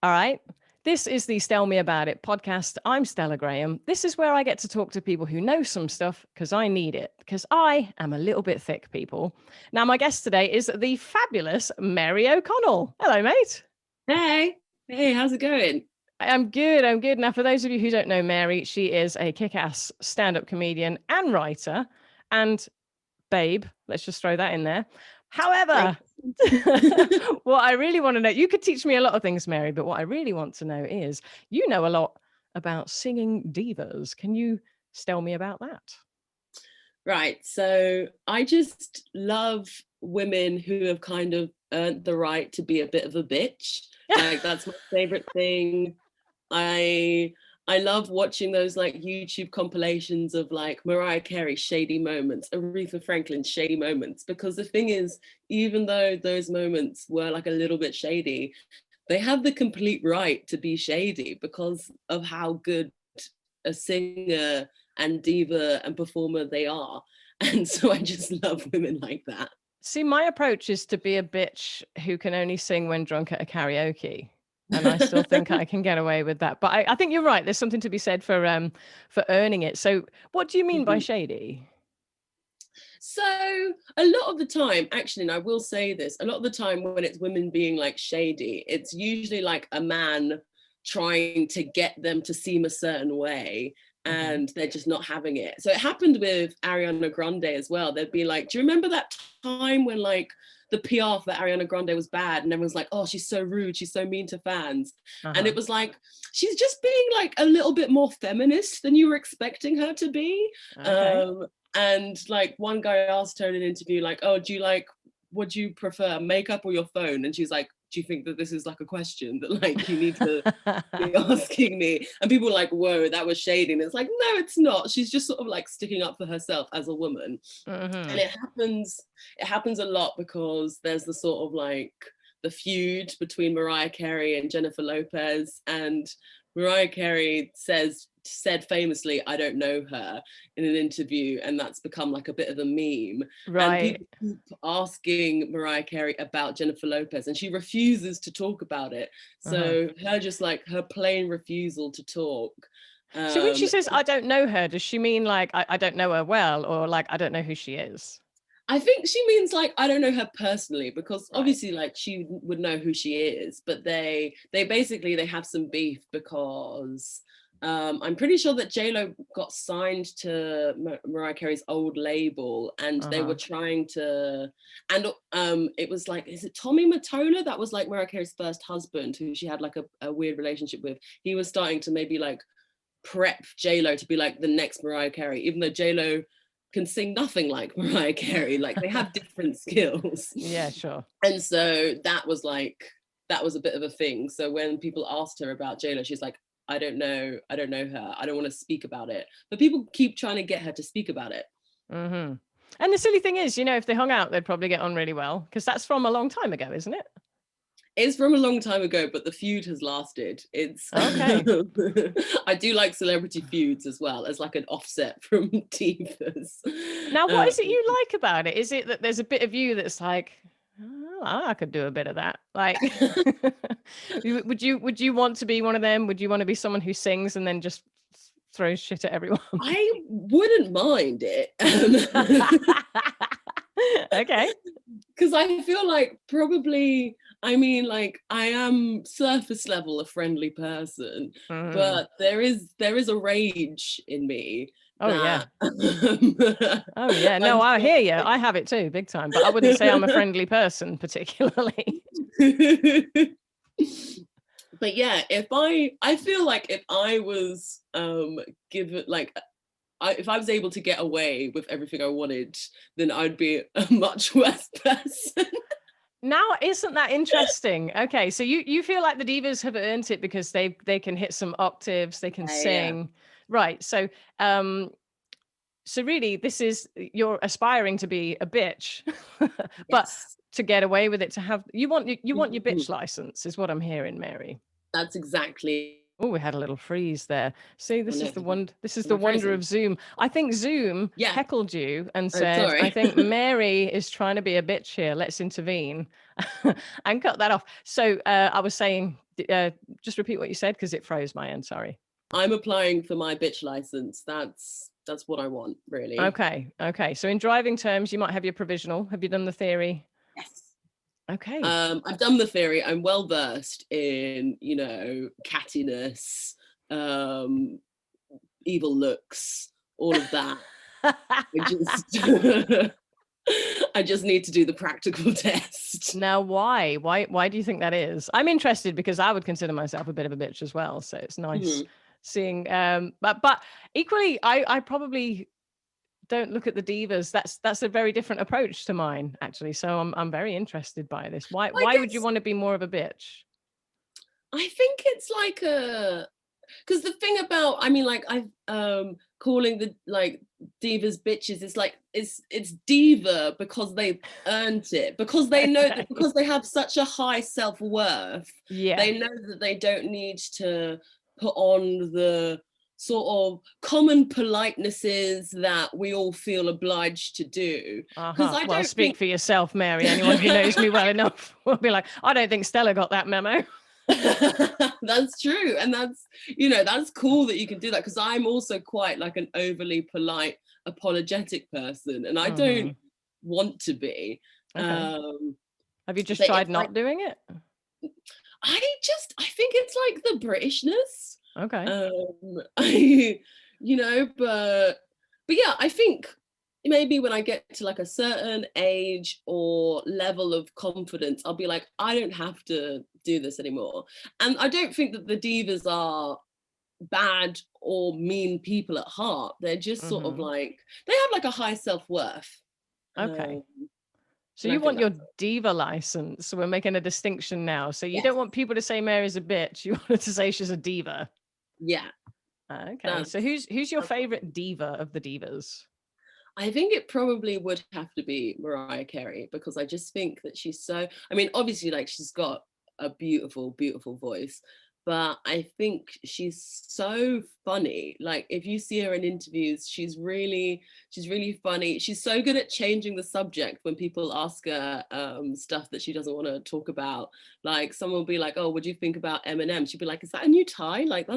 All right. This is the Tell Me About It podcast. I'm Stella Graham. This is where I get to talk to people who know some stuff because I need it, because I am a little bit thick, people. Now, my guest today is the fabulous Mary O'Connell. Hello, mate. Hey, hey, how's it going? I'm good. I'm good. Now, for those of you who don't know Mary, she is a kick-ass stand-up comedian and writer and babe. Let's just throw that in there. However, what I really want to know, you could teach me a lot of things, Mary, but what I really want to know is you know a lot about singing divas. Can you tell me about that? Right, so I just love women who have kind of earned the right to be a bit of a bitch. Like that's my favorite thing. I I love watching those like YouTube compilations of like Mariah Carey shady moments, Aretha Franklin shady moments, because the thing is, even though those moments were like a little bit shady, they have the complete right to be shady because of how good a singer and diva and performer they are. And so I just love women like that. See, my approach is to be a bitch who can only sing when drunk at a karaoke. And I still think I can get away with that. But I think you're right. There's something to be said for earning it. So what do you mean by Mhm. shady? So a lot of the time, actually, and I will say this, a lot of the time when it's women being like shady, it's usually like a man trying to get them to seem a certain way Mm-hmm. and they're just not having it. So it happened with Ariana Grande as well. They'd be like, do you remember that time when like the PR for Ariana Grande was bad and everyone's like, oh, she's so rude, she's so mean to fans. And Uh-huh. it was like, she's just being like a little bit more feminist than you were expecting her to be. Okay. Um, and like one guy asked her in an interview, like, oh, do you like, what do you prefer, makeup or your phone? And she's like, do you think that this is like a question that like you need to be asking me? And people were like, whoa, that was shady. And it's like, no, it's not. She's just sort of like sticking up for herself as a woman. And Mm-hmm. it happens a lot because there's the sort of like the feud between Mariah Carey and Jennifer Lopez, and Mariah Carey said famously, I don't know her, in an interview, and that's become like a bit of a meme. And Right. people keep asking Mariah Carey about Jennifer Lopez, and she refuses to talk about it. Uh-huh. So her plain refusal to talk. So when she Um, says I don't know her, does she mean like I don't know her well, or like I don't know who she is? I think she means like I don't know her personally because Right. obviously like she would know who she is, but they basically they have some beef because I'm pretty sure that JLo got signed to Mariah Carey's old label and they were Uh-huh. trying to, and it was like, is it Tommy Mottola that was like Mariah Carey's first husband who she had like a weird relationship with? He was starting to maybe like prep JLo to be like the next Mariah Carey, even though JLo can sing nothing like Mariah Carey. Like they have different skills. Yeah, sure. And so that was a bit of a thing. So when people asked her about JLo, she's like, I don't know her. I don't want to speak about it. But people keep trying to get her to speak about it. Mm-hmm. And the silly thing is, if they hung out, they'd probably get on really well because that's from a long time ago, isn't it? It's from a long time ago, but the feud has lasted. It's Okay. I do like celebrity feuds as well as like an offset from Divas. Now, what Um, is it you like about it? Is it that there's a bit of you that's like, oh, I could do a bit of that? Like, would you want to be one of them? Would you want to be someone who sings and then just throws shit at everyone? I wouldn't mind it. Okay. Because I feel like probably, I mean, like I am surface level a friendly person, Mhm. but there is a rage in me Oh yeah. that Oh yeah. I'm No, I sure hear you. like I have it too, big time. But I wouldn't say I'm a friendly person particularly. but yeah, if I feel like if I was given like if I was able to get away with everything I wanted, then I'd be a much worse person. Now, isn't that interesting? Okay, so you feel like the divas have earned it because they can hit some octaves, they can Yeah. sing, right? Um, so really, this is you're aspiring to be a bitch, but Yes. to get away with it, to have you want your Mhm. bitch license, is what I'm hearing, Mary. That's exactly Oh, we had a little freeze there. See, on this is it. the one. This is Am the I wonder frozen? of Zoom. I think Zoom Yeah. heckled you and Oh, said, "I sorry. think Mary is trying to be a bitch here. Let's intervene and cut that off." So I was saying Just repeat what you said because it froze my end. Sorry. I'm applying for my bitch license. That's what I want, really. Okay. So in driving terms, you might have your provisional. Have you done the theory? Yes. Okay. I've done the theory. I'm well versed in, cattiness, evil looks, all of that. I just need to do the practical test. Now, why? Why do you think that is? I'm interested because I would consider myself a bit of a bitch as well. So it's nice seeing. But equally, I probably don't look at the divas. That's a very different approach to mine, actually. So I'm very interested by this. Why would you want to be more of a bitch? I think it's like because the thing about, I've calling the divas bitches is like it's diva because they earned it, because they know that, because they have such a high self-worth. They know that they don't need to put on the sort of common politenesses that we all feel obliged to do. Because I don't speak for yourself, Mary. Anyone who knows me well enough will be like, I don't think Stella got that memo. That's true, and that's cool that you can do that, because I'm also quite like an overly polite, apologetic person, and I don't want to be. Have you just tried not doing it? I think it's like the Britishness. But yeah, I think maybe when I get to like a certain age or level of confidence, I'll be like, I don't have to do this anymore. And I don't think that the divas are bad or mean people at heart. They're just sort of like, they have like a high self-worth. So you want your diva license. We're making a distinction now. So you don't want people to say Mary's a bitch. You want to say she's a diva. Yeah. Okay. So who's your favorite diva of the divas? I think it probably would have to be Mariah Carey, because I just think that she's so, obviously, like, she's got a beautiful, beautiful voice, but I think she's so funny. Like, if you see her in interviews, she's really funny. She's so good at changing the subject when people ask her stuff that she doesn't want to talk about. Like, someone will be like, "Oh, what do you think about Eminem?" She'd be like, "Is that a new tie? Like,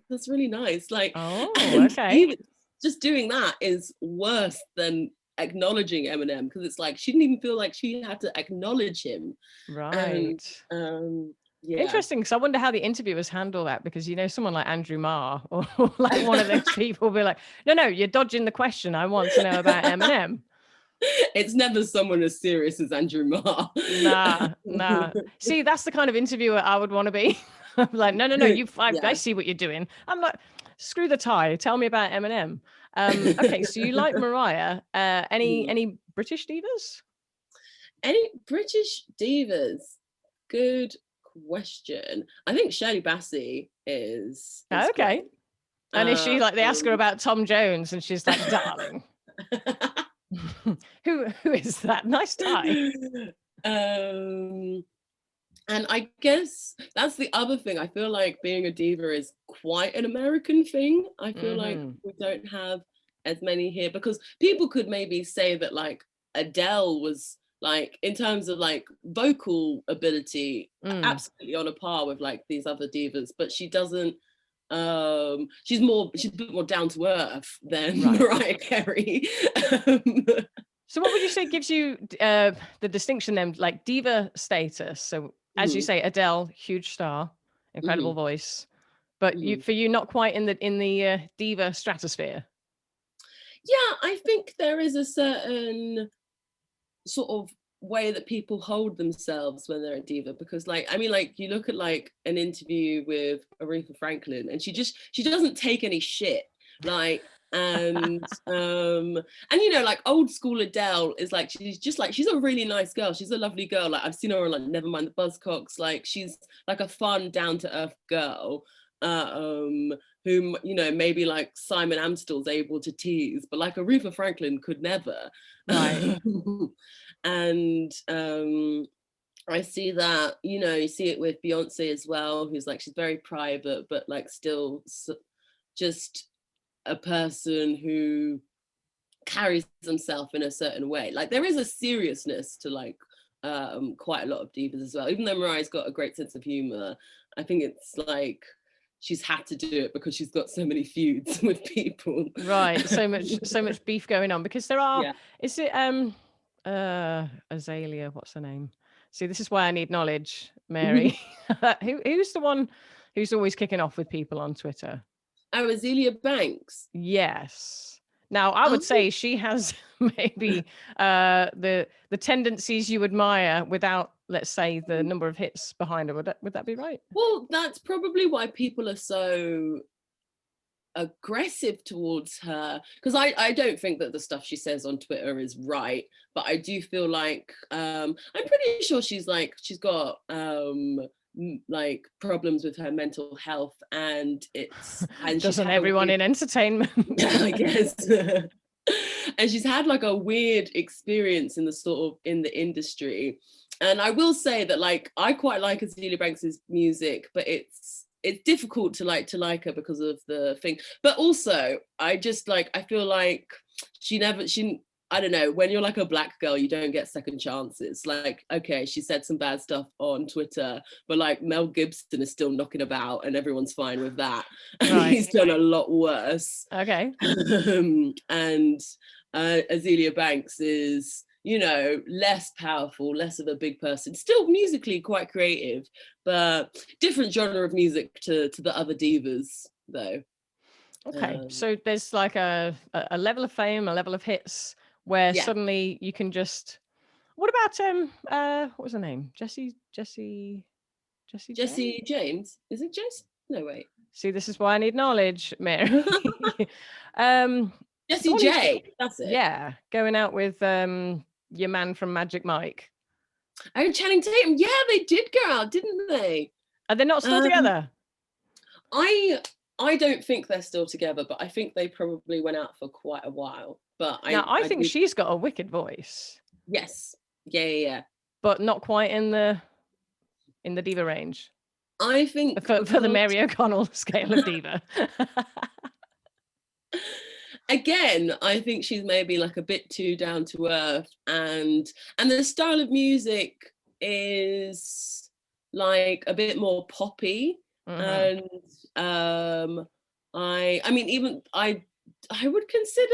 that's really nice." Like, even just doing that is worse than acknowledging Eminem, because it's like she didn't even feel like she had to acknowledge him. Right. And, yeah. Interesting, because I wonder how the interviewers handle that, because someone like Andrew Marr or like one of those people will be like, no, you're dodging the question. I want to know about Eminem. It's never someone as serious as Andrew Marr. Nah. See, that's the kind of interviewer I would want to be. I'm like, no, I see what you're doing. I'm like, screw the tie. Tell me about Eminem. Okay, so you like Mariah. Any British divas? Any British divas? Good question. I think Shirley Bassey is okay. Great. And is she like, they ask her about Tom Jones and she's like, darling. who is that? Nice tie. And I guess that's the other thing. I feel like being a diva is quite an American thing. I feel like we don't have as many here, because people could maybe say that like Adele was, like, in terms of like vocal ability, absolutely on a par with like these other divas, but she doesn't. She's a bit more down to earth than Mariah Carey. So what would you say gives you the distinction then, like diva status? So as you say, Adele, huge star, incredible voice, but for you, not quite in the diva stratosphere. Yeah, I think there is a certain sort of way that people hold themselves when they're a diva, because like, you look at like an interview with Aretha Franklin, and she doesn't take any shit, like, and like old school Adele is like, she's a really nice girl, she's a lovely girl, like I've seen her on like Nevermind the Buzzcocks, like she's like a fun, down-to-earth girl, whom maybe like Simon Amstell's able to tease, but like Aretha Franklin could never. Right. And I see that, you see it with Beyonce as well, who's like, she's very private, but like still just a person who carries himself in a certain way. Like there is a seriousness to like quite a lot of divas as well. Even though Mariah's got a great sense of humor, I think it's like she's had to do it because she's got so many feuds with people. Right. So much beef going on, because there are, Yeah. is it Azalea, what's her name? See, this is why I need knowledge, Mary. Who's the one who's always kicking off with people on Twitter? Oh, Azealia Banks. Yes. Now, I would say she has maybe the tendencies you admire without, let's say, the number of hits behind her. Would that be right? Well, that's probably why people are so aggressive towards her, because I don't think that the stuff she says on Twitter is right, but I do feel like I'm pretty sure she's got like problems with her mental health, and doesn't everyone in entertainment? I guess. And she's had like a weird experience in the industry, and I will say that like I quite like Azealia Banks's music, but it's difficult to like her because of the thing. But also I feel like I don't know, when you're like a black girl, you don't get second chances. Like, okay, she said some bad stuff on Twitter, but like Mel Gibson is still knocking about and everyone's fine with that. And right. He's done a lot worse. Okay. And Azealia Banks is, you know, less powerful, less of a big person, still musically quite creative, but different genre of music to the other divas though. Okay. So there's like a level of fame, a level of hits where suddenly you can just, what about what was her name? Jesse James? Is it Jesse? No, wait. See, this is why I need knowledge, Mary. Jessie J, that's it. Yeah, going out with your man from Magic Mike. Oh, Channing Tatum. Yeah, they did go out, didn't they? Are they not still together? I don't think they're still together, but I think they probably went out for quite a while. But I think she's got a wicked voice. Yes. Yeah. But not quite in the diva range. I think for the Mary O'Connell scale of diva. Again, I think she's maybe like a bit too down to earth, and the style of music is like a bit more poppy. And I mean, even I would consider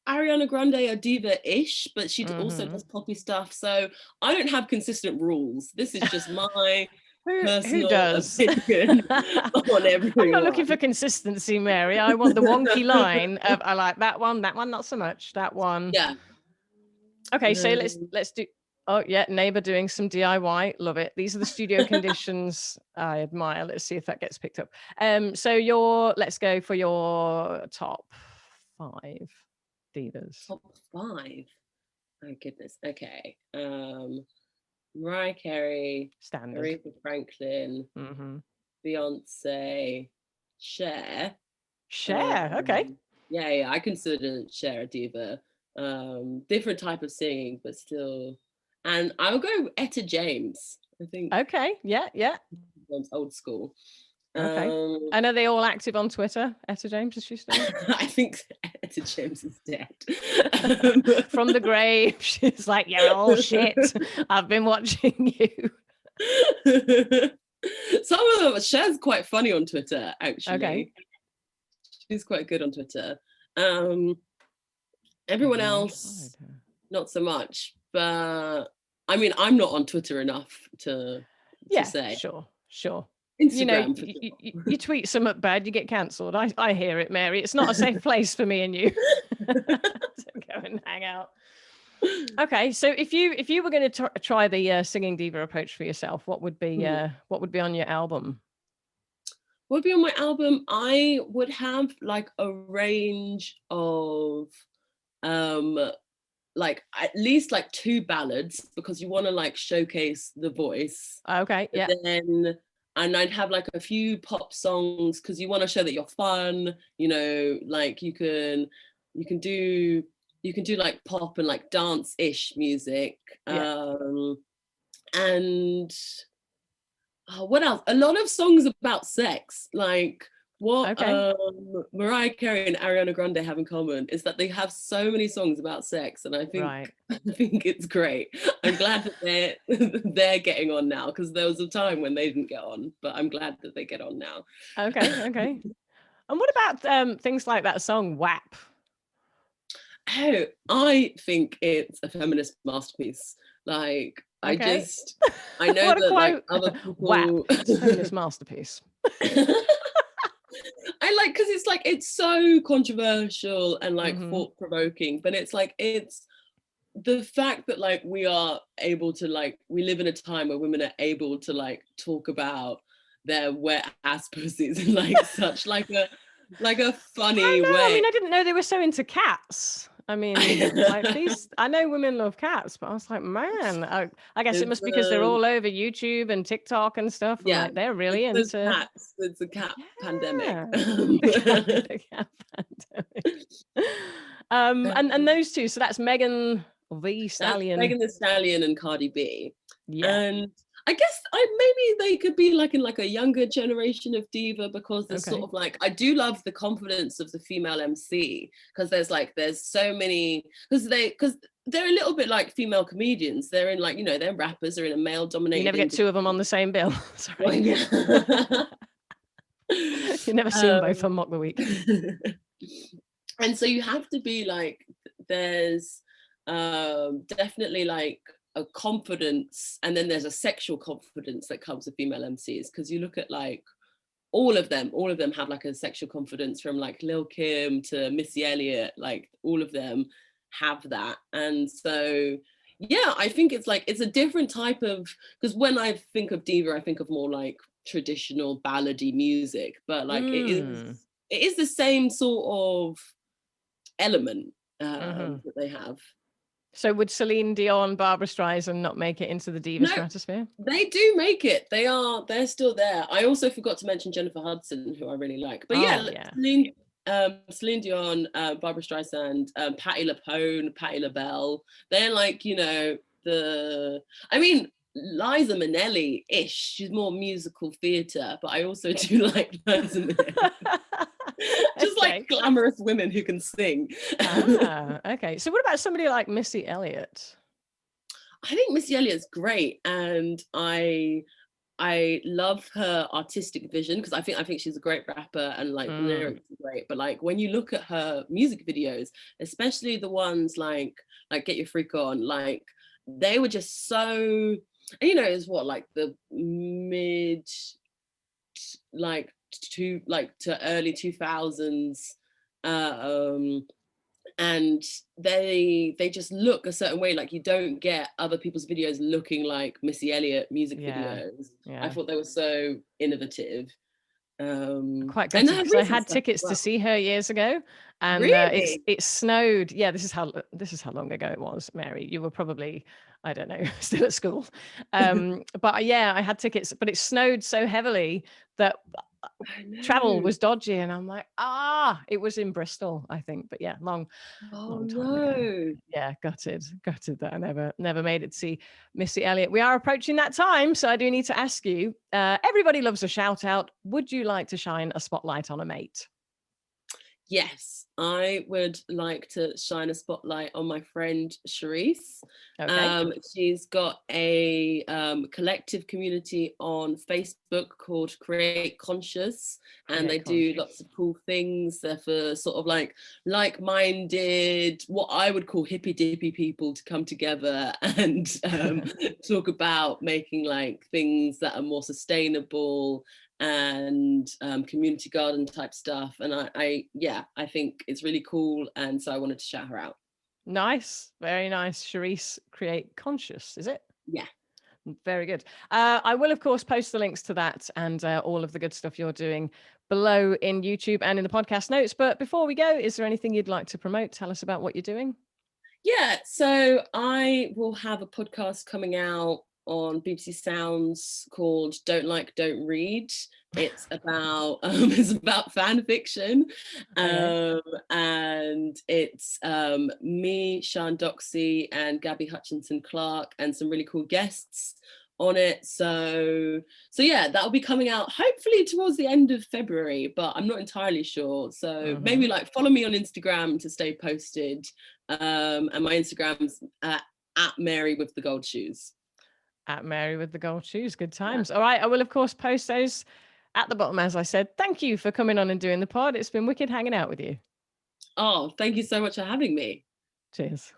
Ariana Grande a diva-ish, but she also does poppy stuff. So I don't have consistent rules. This is just my who does? opinion on everyone. I'm not looking for consistency, Mary. I want the wonky line of I like that one not so much. That one. Yeah. Okay, so let's do. Oh yeah, neighbor doing some DIY. Love it. These are the studio conditions I admire. Let's see if that gets picked up. So let's go for your top 5 divas. Top 5. Oh goodness. Okay. Mariah Carey, standard. Aretha Franklin, Beyonce, Cher. Okay. Yeah. I consider Cher a diva. Different type of singing, but still. And I'll go Etta James, I think. Okay. Yeah. Old school. Okay. And are they all active on Twitter? Etta James, is she still? I think Etta James is dead. From the grave, she's like, "You're all shit. I've been watching you." Some of them, Cher's quite funny on Twitter, actually. Okay. She's quite good on Twitter. Everyone else, not so much. But I mean, I'm not on Twitter enough to say. Sure. Instagram, you tweet something bad, you get cancelled. I hear it, Mary. It's not a safe place for me and you to go and hang out. Okay, so if you were going to try the singing diva approach for yourself, what would be on your album? What would be on my album? I would have like a range of like at least like 2 ballads, because you want to like showcase the voice. Okay, yeah. And I'd have like a few pop songs, because you want to show that you're fun, you know, like you can do like pop and like dance-ish music. Yeah. And what else? A lot of songs about sex, like What Okay. Mariah Carey and Ariana Grande have in common is that they have so many songs about sex, and I think Right. I think it's great. I'm glad that they're they're getting on now, because there was a time when they didn't get on, but I'm glad that they get on now. Okay. Okay. And what about things like that song WAP? Oh, I think it's a feminist masterpiece. Like, Okay. I know What a that like quote. other WAP. people It's a feminist masterpiece. I like, because it's like it's so controversial and like Hmm. thought provoking, but it's like it's the fact that like we are able to like we live in a time where women are able to like talk about their wet ass pussies in like such like a I funny know. I way. mean, I didn't know they were so into cats. I mean, like these, I know women love cats, but I was like, man, I guess it There's must be because they're all over YouTube and TikTok and stuff. And yeah, like, they're really into, it's a cat pandemic. yeah, the cat pandemic. And those two, so that's Megan the That's Stallion. Megan Thee Stallion and Cardi B. Yeah. And I guess maybe they could be like in like a younger generation of diva, because there's sort Okay. of like I do love the confidence of the female MC, because there's so many, because they're a little bit like female comedians. They're in like, you know, they're rappers, they're in a male You dominated never get two of them on industry. the same bill. Well, Sorry. yeah. You never see them both on um, Mock the Week. and so you have to be like, there's definitely like a confidence, and then there's a sexual confidence that comes with female MCs, because you look at like all of them have like a sexual confidence, from like Lil Kim to Missy Elliott, like all of them have that. And so yeah, I think it's like it's a different type of, because when I think of diva I think of more like traditional ballady music, but like Mm. it is the same sort of element Hmm. that they have. So would Celine Dion, Barbara Streisand not make it into the diva No, stratosphere? they do make it. They're still there. I also forgot to mention Jennifer Hudson, who I really like. But Oh yeah, yeah. Celine Dion, Barbara Streisand, Patti LuPone, Patti LaBelle. They're like, you know, I mean, Liza Minnelli-ish. She's more musical theatre, but I also do like Liza Minnelli. Just like Okay. glamorous women who can sing. Okay. So what about somebody like Missy Elliott? I think Missy Elliott's great, and I love her artistic vision, because I think she's a great rapper, and like the Mm. lyrics are great. But like when you look at her music videos, especially the ones like Get Your Freak On, like they were just so, you know, it's what, like the mid like to early 2000s, um and they just look a certain way. Like you don't get other people's videos looking like Missy Elliott music Yeah. videos. I Yeah. thought they were so innovative. Quite And gutted her because I recent had stuff as tickets to well. see her years ago, and Really? it snowed. Yeah, this is how long ago it was, Mary. You were probably, I don't know, still at school. But yeah, I had tickets, but it snowed so heavily that I travel know. was dodgy, and I'm like, it was in Bristol, I think. But yeah, Oh long time ago. no. Yeah, gutted that I never made it to see Missy Elliott. We are approaching that time, so I do need to ask you. Everybody loves a shout out. Would you like to shine a spotlight on a mate? Yes, I would like to shine a spotlight on my friend Cherece. Okay. She's got a collective community on Facebook called Create Conscious, and Create they do conscious. lots of cool things. They're for sort of like-minded, what I would call hippy dippy people to come together and talk about making like things that are more sustainable and community garden type stuff. And I think it's really cool, and so I wanted to shout her out. Nice, very nice. Cherece Create Conscious, is it? Yeah. Very good. I will, of course, post the links to that and all of the good stuff you're doing below in YouTube and in the podcast notes. But before we go, is there anything you'd like to promote? Tell us about what you're doing. Yeah, so I will have a podcast coming out on BBC Sounds called Don't Like, Don't Read. It's about it's about fan fiction, Okay. and it's me, Sean Doxey, and Gabby Hutchinson Clark, and some really cool guests on it. So yeah, that'll be coming out hopefully towards the end of February, but I'm not entirely sure. So maybe like follow me on Instagram to stay posted. And my Instagram's at Mary with the gold shoes. At Mary with the gold shoes. Good times. Yeah. All right. I will, of course, post those at the bottom, as I said. Thank you for coming on and doing the pod. It's been wicked hanging out with you. Oh, thank you so much for having me. Cheers.